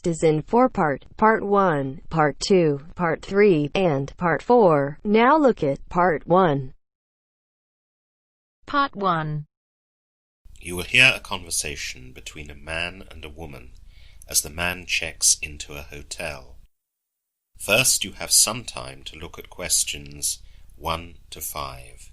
is in 4-part, Part 1, Part 2, Part 3, and Part 4. Now look at Part 1. Part 1. You will hear a conversation between a man and a woman as the man checks into a hotel. First, you have some time to look at questions 1 to 5.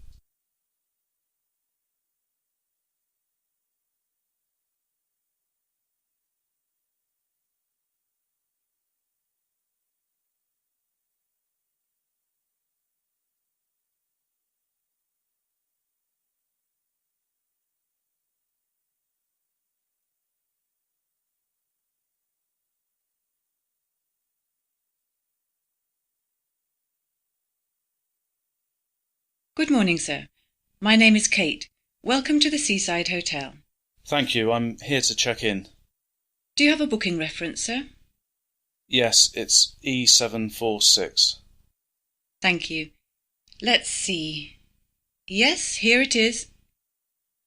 Good morning, sir. My name is Kate. Welcome to the Seaside Hotel. Thank you. I'm here to check in. Do you have a booking reference, sir? Yes, it's E746. Thank you. Let's see. Yes, here it is.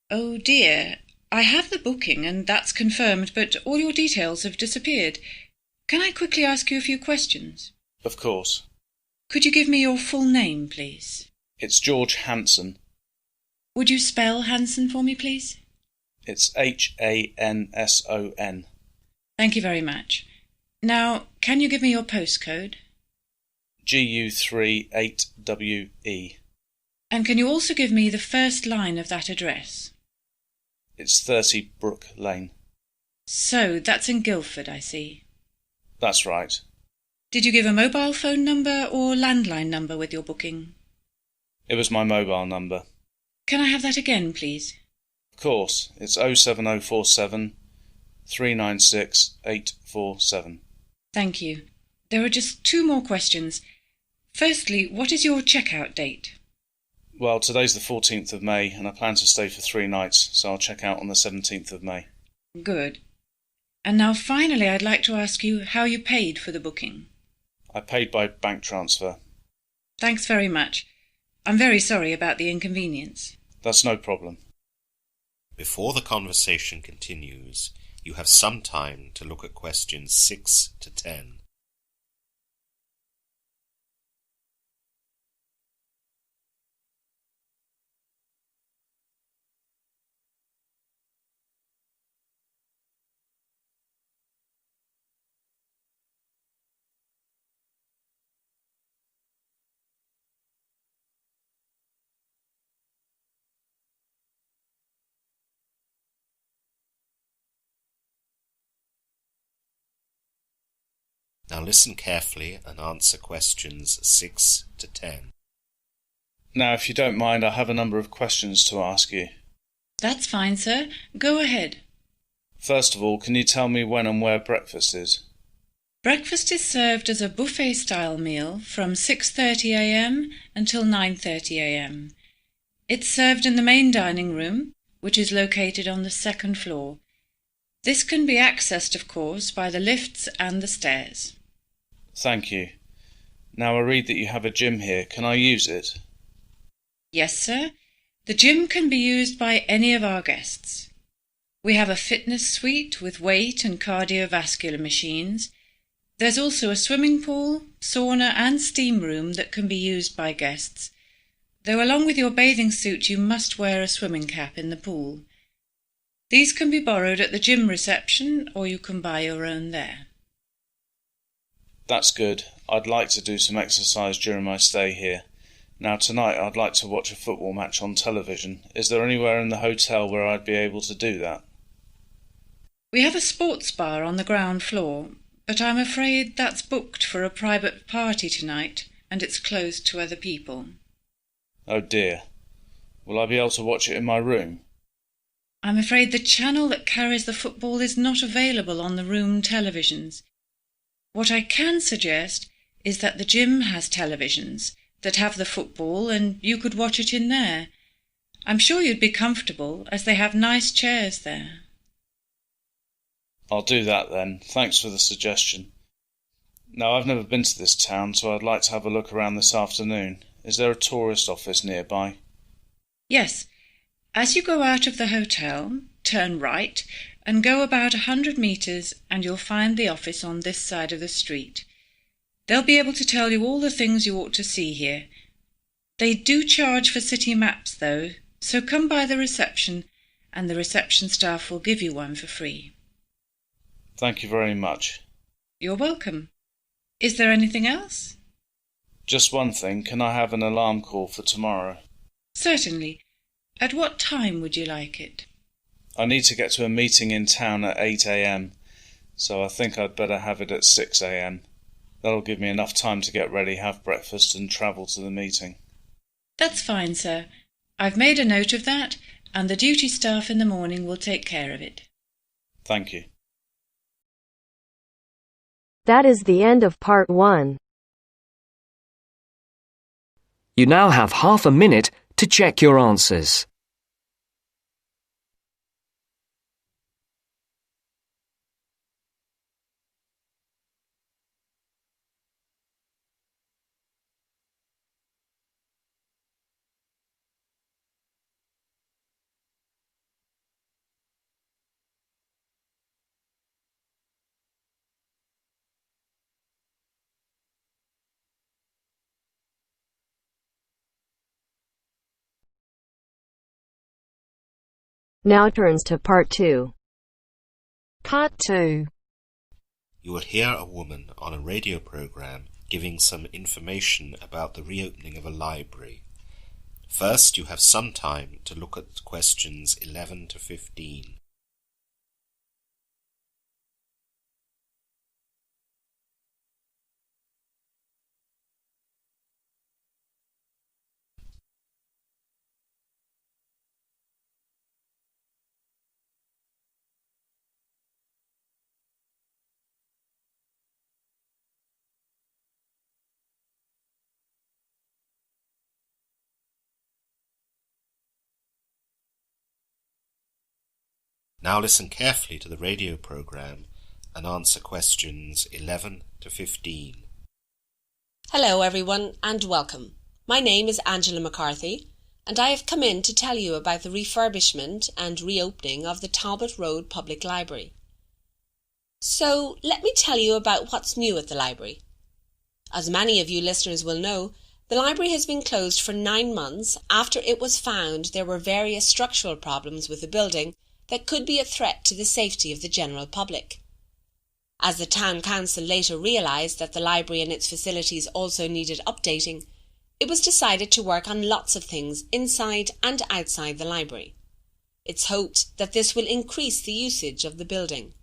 Oh dear, I have the booking and that's confirmed, but all your details have disappeared. Can I quickly ask you a few questions? Of course. Could you give me your full name, please? It's George Hanson. Would you spell Hanson for me, please? It's Hanson. Thank you very much. Now, can you give me your postcode? GU38WE. And can you also give me the first line of that address? It's 30 Brook Lane. So, that's in Guildford, I see. That's right. Did you give a mobile phone number or landline number with your booking? It was my mobile number. Can I have that again, please? Of course. It's 07047 396 847. Thank you. There are just 2 more questions. Firstly, what is your checkout date? Well, today's the 14th of May, and I plan to stay for 3 nights, so I'll check out on the 17th of May. Good. And now finally, I'd like to ask you how you paid for the booking. I paid by bank transfer. Thanks very much. I'm very sorry about the inconvenience. That's no problem. Before the conversation continues, you have some time to look at questions 6 to 10. Now listen carefully and answer questions 6 to 10. Now, if you don't mind, I have a number of questions to ask you. That's fine, sir. Go ahead. First of all, can you tell me when and where breakfast is? Breakfast is served as a buffet-style meal from 6:30 a.m. until 9:30 a.m. It's served in the main dining room, which is located on the 2nd floor. This can be accessed, of course, by the lifts and the stairs. Thank you. Now I read that you have a gym here. Can I use it? Yes, sir. The gym can be used by any of our guests. We have a fitness suite with weight and cardiovascular machines. There's also a swimming pool, sauna and steam room that can be used by guests, though along with your bathing suit you must wear a swimming cap in the pool. These can be borrowed at the gym reception or you can buy your own there. That's good. I'd like to do some exercise during my stay here. Now tonight I'd like to watch a football match on television. Is there anywhere in the hotel where I'd be able to do that? We have a sports bar on the ground floor, but I'm afraid that's booked for a private party tonight and it's closed to other people. Oh dear. Will I be able to watch it in my room? I'm afraid the channel that carries the football is not available on the room televisions. What I can suggest is that the gym has televisions that have the football and you could watch it in there. I'm sure you'd be comfortable as they have nice chairs there. I'll do that then. Thanks for the suggestion. Now, I've never been to this town, so I'd like to have a look around this afternoon. Is there a tourist office nearby? Yes. As you go out of the hotel, turn right and go about 100 metres and you'll find the office on this side of the street. They'll be able to tell you all the things you ought to see here. They do charge for city maps though, so come by the reception and the reception staff will give you one for free. Thank you very much. You're welcome. Is there anything else? Just one thing, can I have an alarm call for tomorrow? Certainly. At what time would you like it? I need to get to a meeting in town at 8 a.m, so I think I'd better have it at 6 a.m. That'll give me enough time to get ready, have breakfast and travel to the meeting. That's fine, sir. I've made a note of that, and the duty staff in the morning will take care of it. Thank you. That is the end of part 1. You now have half a minute to check your answers. Now turns to part 2. Part 2. You will hear a woman on a radio program giving some information about the reopening of a library. First, you have some time to look at questions 11 to 15. Now listen carefully to the radio program and answer questions 11 to 15. Hello everyone and welcome. My name is Angela McCarthy and I have come in to tell you about the refurbishment and reopening of the Talbot Road Public Library. So let me tell you about what's new at the library. As many of you listeners will know, the library has been closed for 9 months after it was found there were various structural problems with the building that could be a threat to the safety of the general public. As the Town Council later realised that the library and its facilities also needed updating, it was decided to work on lots of things inside and outside the library. It's hoped that this will increase the usage of the building.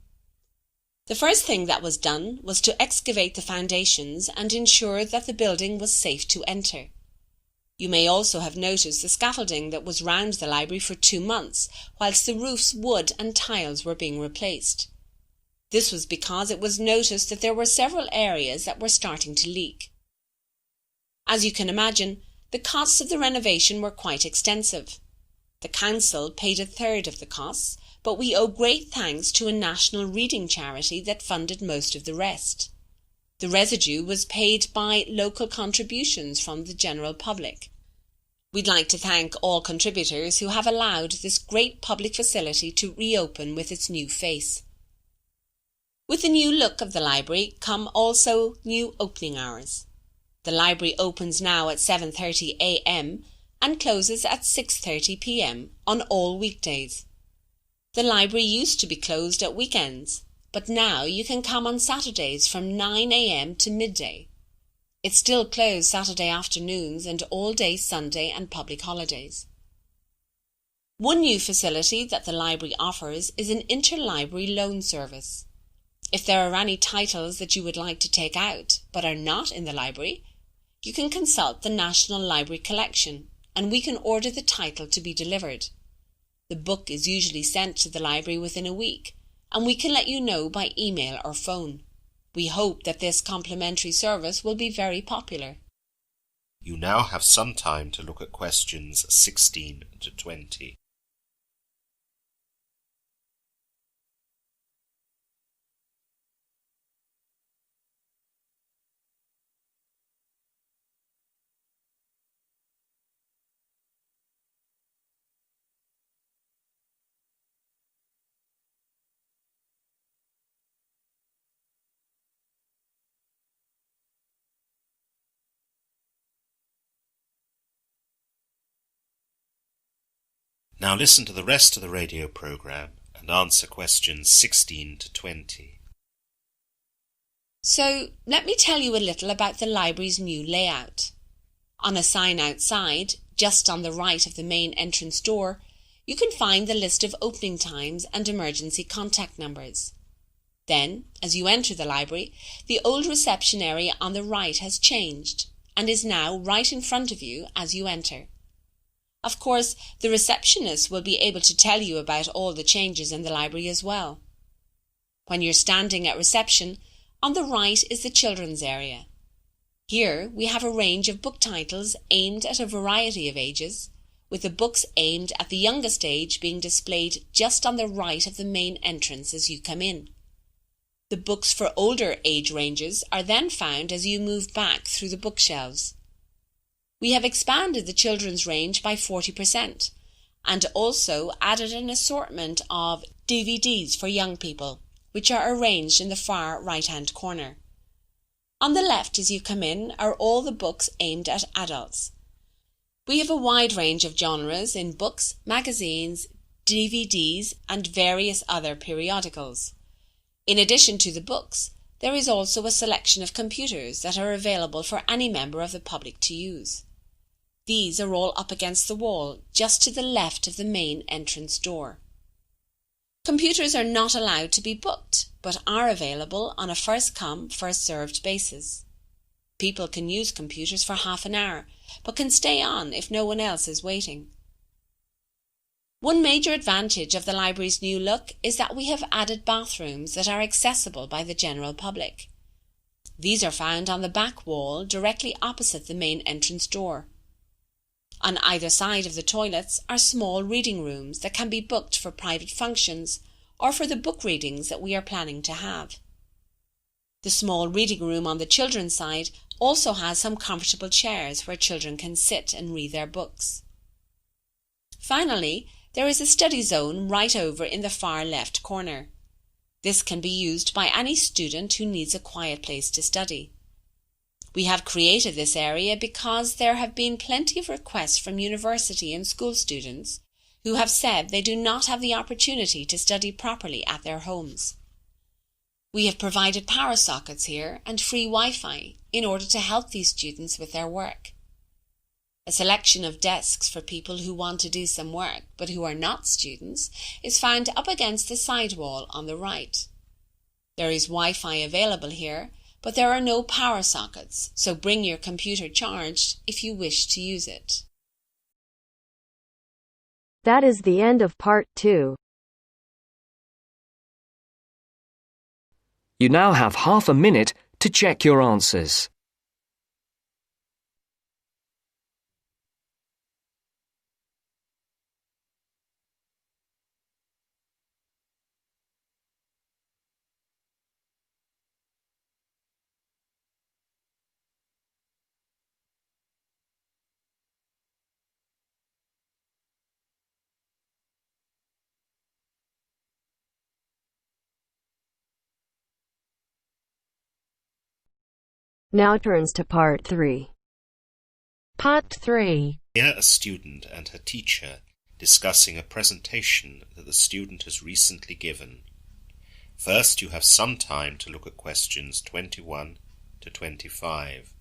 The first thing that was done was to excavate the foundations and ensure that the building was safe to enter. You may also have noticed the scaffolding that was round the library for 2 months, whilst the roof's wood and tiles were being replaced. This was because it was noticed that there were several areas that were starting to leak. As you can imagine, the costs of the renovation were quite extensive. The council paid 1/3 of the costs, but we owe great thanks to a national reading charity that funded most of the rest. The residue was paid by local contributions from the general public. We'd like to thank all contributors who have allowed this great public facility to reopen with its new face. With the new look of the library come also new opening hours. The library opens now at 7:30 a.m. and closes at 6:30 p.m. on all weekdays. The library used to be closed at weekends, but now you can come on Saturdays from 9 a.m. to midday. It's still closed Saturday afternoons and all day Sunday and public holidays. One new facility that the library offers is an interlibrary loan service. If there are any titles that you would like to take out but are not in the library, you can consult the National Library Collection and we can order the title to be delivered. The book is usually sent to the library within a week, and we can let you know by email or phone. We hope that this complimentary service will be very popular. You now have some time to look at questions 16 to 20. Now listen to the rest of the radio program and answer questions 16 to 20. So, let me tell you a little about the library's new layout. On a sign outside, just on the right of the main entrance door, you can find the list of opening times and emergency contact numbers. Then, as you enter the library, the old reception area on the right has changed and is now right in front of you as you enter. Of course, the receptionist will be able to tell you about all the changes in the library as well. When you're standing at reception, on the right is the children's area. Here we have a range of book titles aimed at a variety of ages, with the books aimed at the youngest age being displayed just on the right of the main entrance as you come in. The books for older age ranges are then found as you move back through the bookshelves. We have expanded the children's range by 40% and also added an assortment of DVDs for young people, which are arranged in the far right-hand corner. On the left as you come in are all the books aimed at adults. We have a wide range of genres in books, magazines, DVDs and various other periodicals. In addition to the books, there is also a selection of computers that are available for any member of the public to use. These are all up against the wall, just to the left of the main entrance door. Computers are not allowed to be booked, but are available on a first-come, first-served basis. People can use computers for half an hour, but can stay on if no one else is waiting. One major advantage of the library's new look is that we have added bathrooms that are accessible by the general public. These are found on the back wall directly opposite the main entrance door. On either side of the toilets are small reading rooms that can be booked for private functions or for the book readings that we are planning to have. The small reading room on the children's side also has some comfortable chairs where children can sit and read their books. Finally, there is a study zone right over in the far left corner. This can be used by any student who needs a quiet place to study. We have created this area because there have been plenty of requests from university and school students who have said they do not have the opportunity to study properly at their homes. We have provided power sockets here and free Wi-Fi in order to help these students with their work. A selection of desks for people who want to do some work but who are not students is found up against the side wall on the right. There is Wi-Fi available here, but there are no power sockets, so bring your computer charged if you wish to use it. That is the end of part 2. You now have half a minute to check your answers. Now turns to part 3. Part 3. Hear a student and her teacher discussing a presentation that the student has recently given. First, you have some time to look at questions 21 to 25.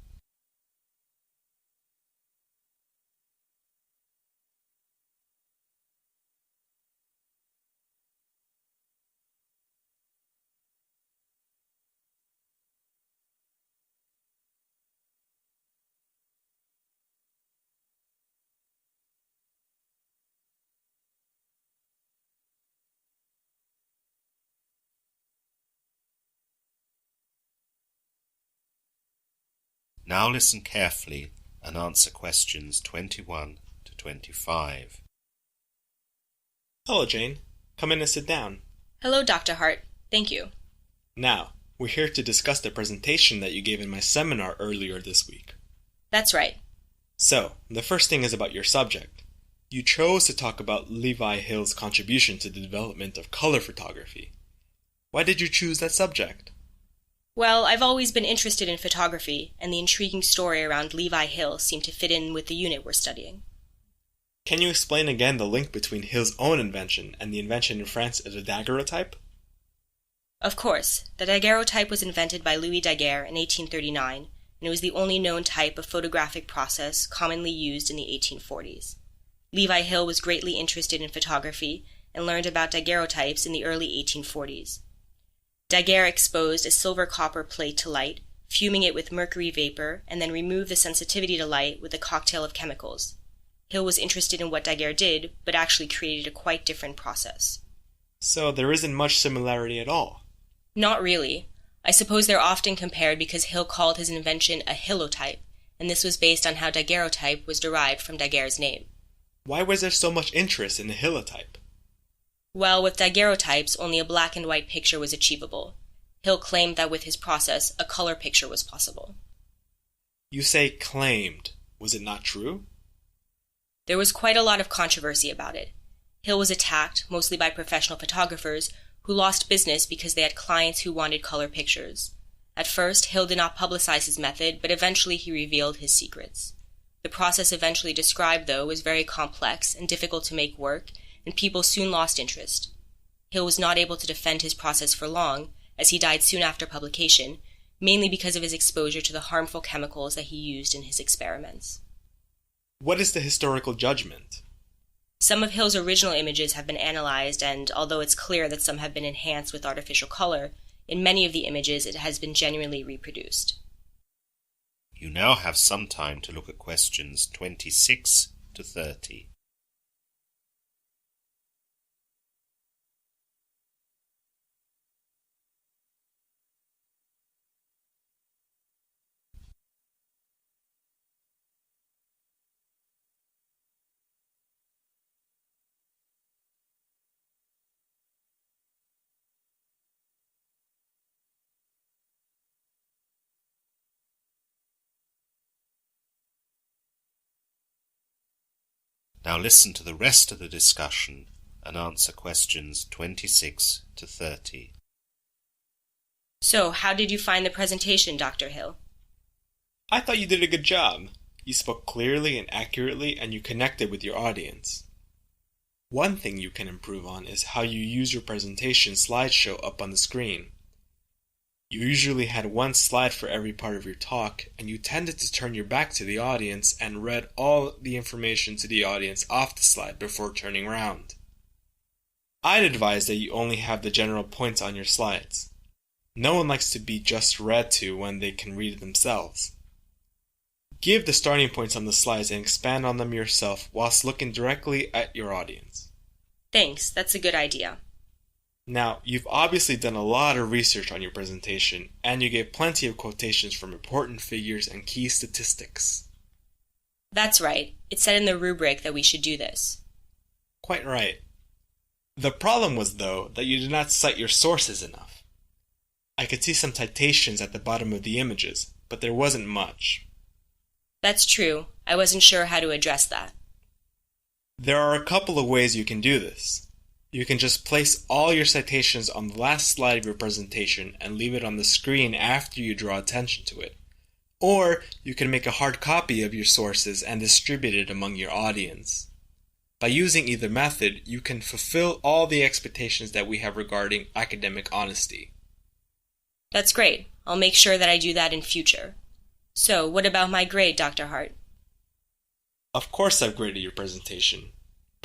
Now listen carefully and answer questions 21 to 25. Hello, Jane. Come in and sit down. Hello, Dr. Hart. Thank you. Now, we're here to discuss the presentation that you gave in my seminar earlier this week. That's right. So, the first thing is about your subject. You chose to talk about Levi Hill's contribution to the development of color photography. Why did you choose that subject? Well, I've always been interested in photography, and the intriguing story around Levi Hill seemed to fit in with the unit we're studying. Can you explain again the link between Hill's own invention and the invention in France of the daguerreotype? Of course, the daguerreotype was invented by Louis Daguerre in 1839, and it was the only known type of photographic process commonly used in the 1840s. Levi Hill was greatly interested in photography and learned about daguerreotypes in the early 1840s. Daguerre exposed a silver-copper plate to light, fuming it with mercury vapor, and then removed the sensitivity to light with a cocktail of chemicals. Hill was interested in what Daguerre did, but actually created a quite different process. So there isn't much similarity at all. Not really. I suppose they're often compared because Hill called his invention a hillotype, and this was based on how daguerreotype was derived from Daguerre's name. Why was there so much interest in the hillotype? Well, with daguerreotypes, only a black and white picture was achievable. Hill claimed that with his process, a color picture was possible. You say claimed. Was it not true? There was quite a lot of controversy about it. Hill was attacked, mostly by professional photographers, who lost business because they had clients who wanted color pictures. At first, Hill did not publicize his method, but eventually he revealed his secrets. The process eventually described, though, was very complex and difficult to make work, and people soon lost interest. Hill was not able to defend his process for long, as he died soon after publication, mainly because of his exposure to the harmful chemicals that he used in his experiments. What is the historical judgment? Some of Hill's original images have been analyzed, and although it's clear that some have been enhanced with artificial color, in many of the images it has been genuinely reproduced. You now have some time to look at questions 26 to 30. Now listen to the rest of the discussion and answer questions 26 to 30. So, how did you find the presentation, Dr. Hill? I thought you did a good job. You spoke clearly and accurately, and you connected with your audience. One thing you can improve on is how you use your presentation slideshow up on the screen. You usually had one slide for every part of your talk, and you tended to turn your back to the audience and read all the information to the audience off the slide before turning around. I'd advise that you only have the general points on your slides. No one likes to be just read to when they can read it themselves. Give the starting points on the slides and expand on them yourself whilst looking directly at your audience. Thanks, that's a good idea. Now, you've obviously done a lot of research on your presentation, and you gave plenty of quotations from important figures and key statistics. That's right. It said in the rubric that we should do this. Quite right. The problem was, though, that you did not cite your sources enough. I could see some citations at the bottom of the images, but there wasn't much. That's true. I wasn't sure how to address that. There are a couple of ways you can do this. You can just place all your citations on the last slide of your presentation and leave it on the screen after you draw attention to it. Or you can make a hard copy of your sources and distribute it among your audience. By using either method, you can fulfill all the expectations that we have regarding academic honesty. That's great. I'll make sure that I do that in future. So, what about my grade, Dr. Hart? Of course I've graded your presentation,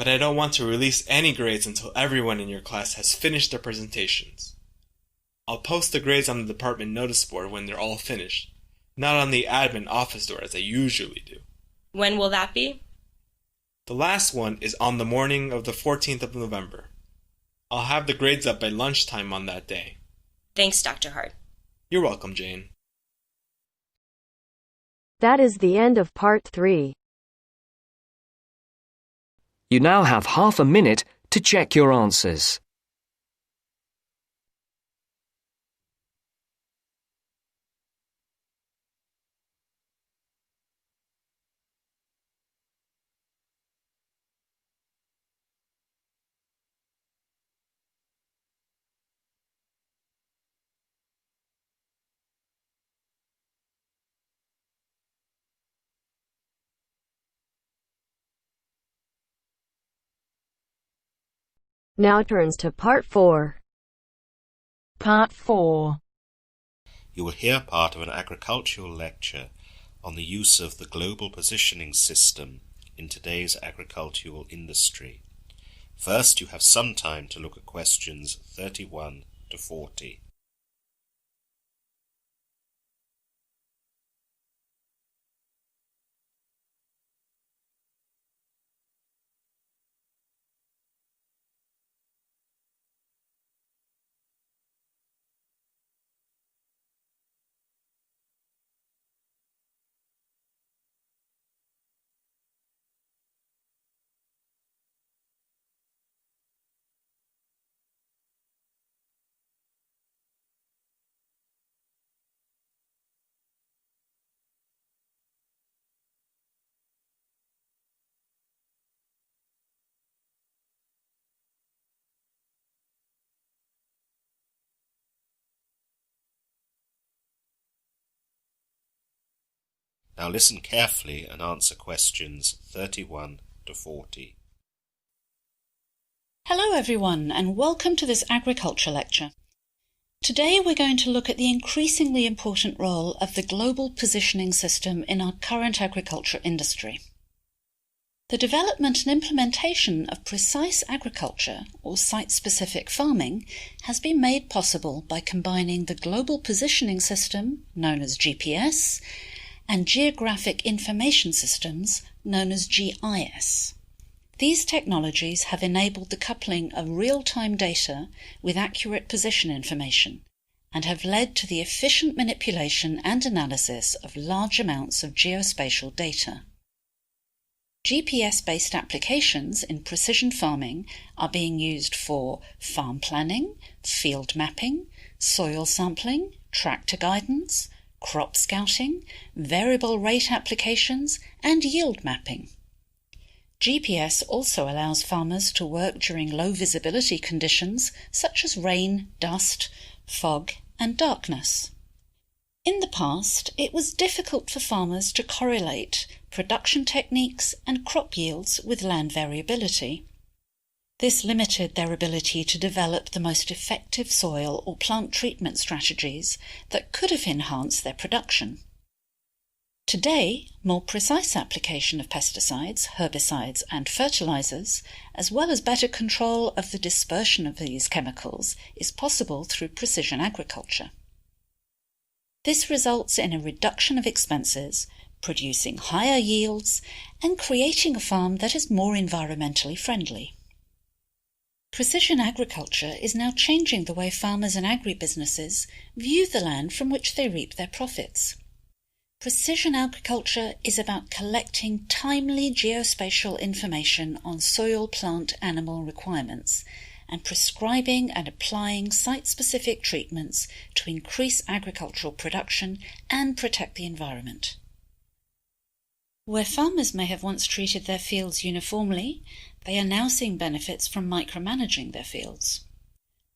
but I don't want to release any grades until everyone in your class has finished their presentations. I'll post the grades on the department notice board when they're all finished, not on the admin office door as I usually do. When will that be? The last one is on the morning of the 14th of November. I'll have the grades up by lunchtime on that day. Thanks, Dr. Hart. You're welcome, Jane. That is the end of part 3. You now have half a minute to check your answers. Now turns to Part 4. Part 4. You will hear part of an agricultural lecture on the use of the global positioning system in today's agricultural industry. First, you have some time to look at questions 31 to 40. Now listen carefully and answer questions 31 to 40. Hello everyone and welcome to this agriculture lecture. Today we're going to look at the increasingly important role of the global positioning system in our current agriculture industry. The development and implementation of precise agriculture or site-specific farming has been made possible by combining the global positioning system, known as GPS, and geographic information systems, known as GIS. These technologies have enabled the coupling of real-time data with accurate position information and have led to the efficient manipulation and analysis of large amounts of geospatial data. GPS-based applications in precision farming are being used for farm planning, field mapping, soil sampling, tractor guidance, crop scouting, variable rate applications, and yield mapping. GPS also allows farmers to work during low visibility conditions such as rain, dust, fog, and darkness. In the past, it was difficult for farmers to correlate production techniques and crop yields with land variability. This limited their ability to develop the most effective soil or plant treatment strategies that could have enhanced their production. Today, more precise application of pesticides, herbicides, and fertilizers, as well as better control of the dispersion of these chemicals, is possible through precision agriculture. This results in a reduction of expenses, producing higher yields, and creating a farm that is more environmentally friendly. Precision agriculture is now changing the way farmers and agribusinesses view the land from which they reap their profits. Precision agriculture is about collecting timely geospatial information on soil, plant, animal requirements and prescribing and applying site-specific treatments to increase agricultural production and protect the environment. Where farmers may have once treated their fields uniformly, they are now seeing benefits from micromanaging their fields.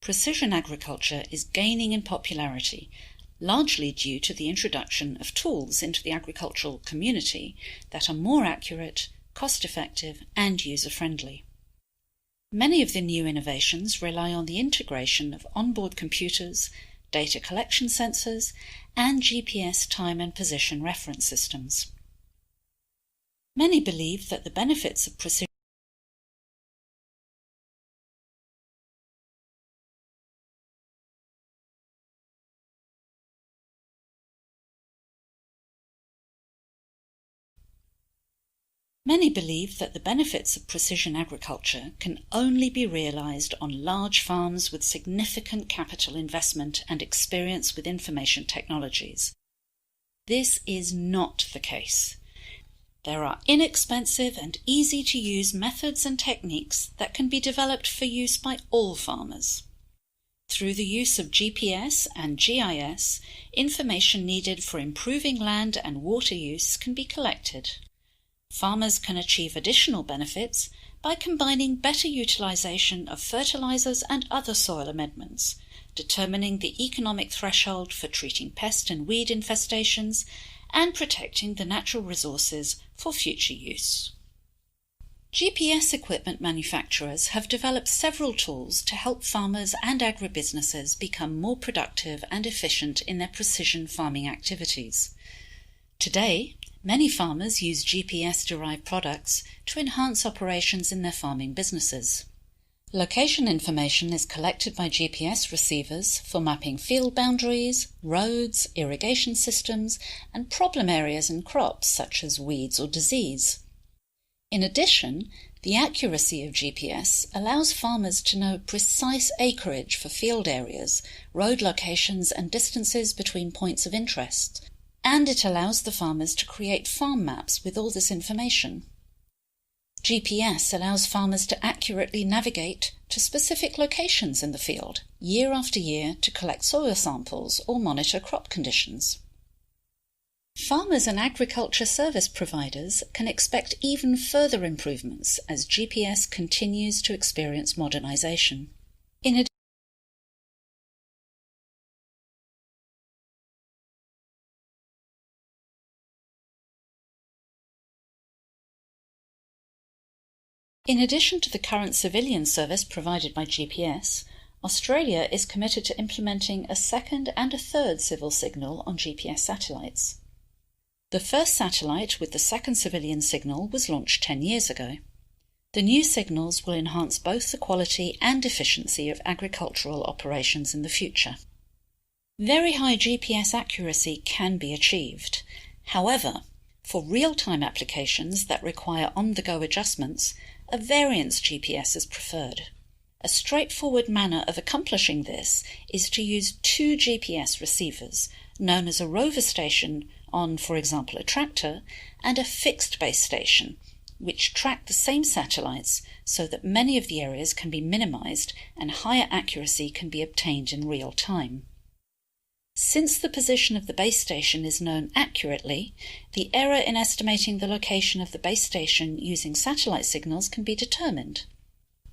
Precision agriculture is gaining in popularity, largely due to the introduction of tools into the agricultural community that are more accurate, cost-effective, and user-friendly. Many of the new innovations rely on the integration of onboard computers, data collection sensors, and GPS time and position reference systems. Many believe that the benefits of precision agriculture can only be realized on large farms with significant capital investment and experience with information technologies. This is not the case. There are inexpensive and easy-to-use methods and techniques that can be developed for use by all farmers. Through the use of GPS and GIS, information needed for improving land and water use can be collected. Farmers can achieve additional benefits by combining better utilization of fertilizers and other soil amendments, determining the economic threshold for treating pest and weed infestations, and protecting the natural resources for future use. GPS equipment manufacturers have developed several tools to help farmers and agribusinesses become more productive and efficient in their precision farming activities. Today, many farmers use GPS-derived products to enhance operations in their farming businesses. Location information is collected by GPS receivers for mapping field boundaries, roads, irrigation systems, and problem areas in crops such as weeds or disease. In addition, the accuracy of GPS allows farmers to know precise acreage for field areas, road locations, and distances between points of interest, and it allows the farmers to create farm maps with all this information. GPS allows farmers to accurately navigate to specific locations in the field, year after year, to collect soil samples or monitor crop conditions. Farmers and agriculture service providers can expect even further improvements as GPS continues to experience modernization. In addition to the current civilian service provided by GPS, Australia is committed to implementing a second and a third civil signal on GPS satellites. The first satellite with the second civilian signal was launched 10 years ago. The new signals will enhance both the quality and efficiency of agricultural operations in the future. Very high GPS accuracy can be achieved. However, for real-time applications that require on-the-go adjustments, a variance GPS is preferred. A straightforward manner of accomplishing this is to use two GPS receivers, known as a rover station on, for example, a tractor, and a fixed base station, which track the same satellites so that many of the areas can be minimized and higher accuracy can be obtained in real time. Since the position of the base station is known accurately, the error in estimating the location of the base station using satellite signals can be determined.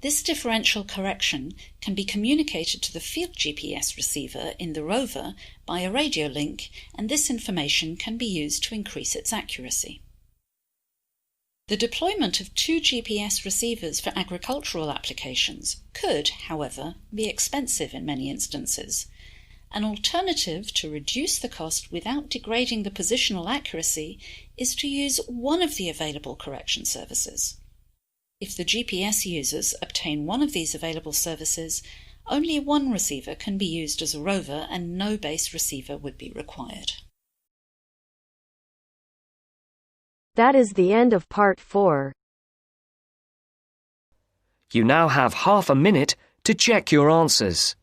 This differential correction can be communicated to the field GPS receiver in the rover by a radio link, and this information can be used to increase its accuracy. The deployment of two GPS receivers for agricultural applications could, however, be expensive in many instances. An alternative to reduce the cost without degrading the positional accuracy is to use one of the available correction services. If the GPS users obtain one of these available services, only one receiver can be used as a rover and no base receiver would be required. That is the end of part 4. You now have half a minute to check your answers.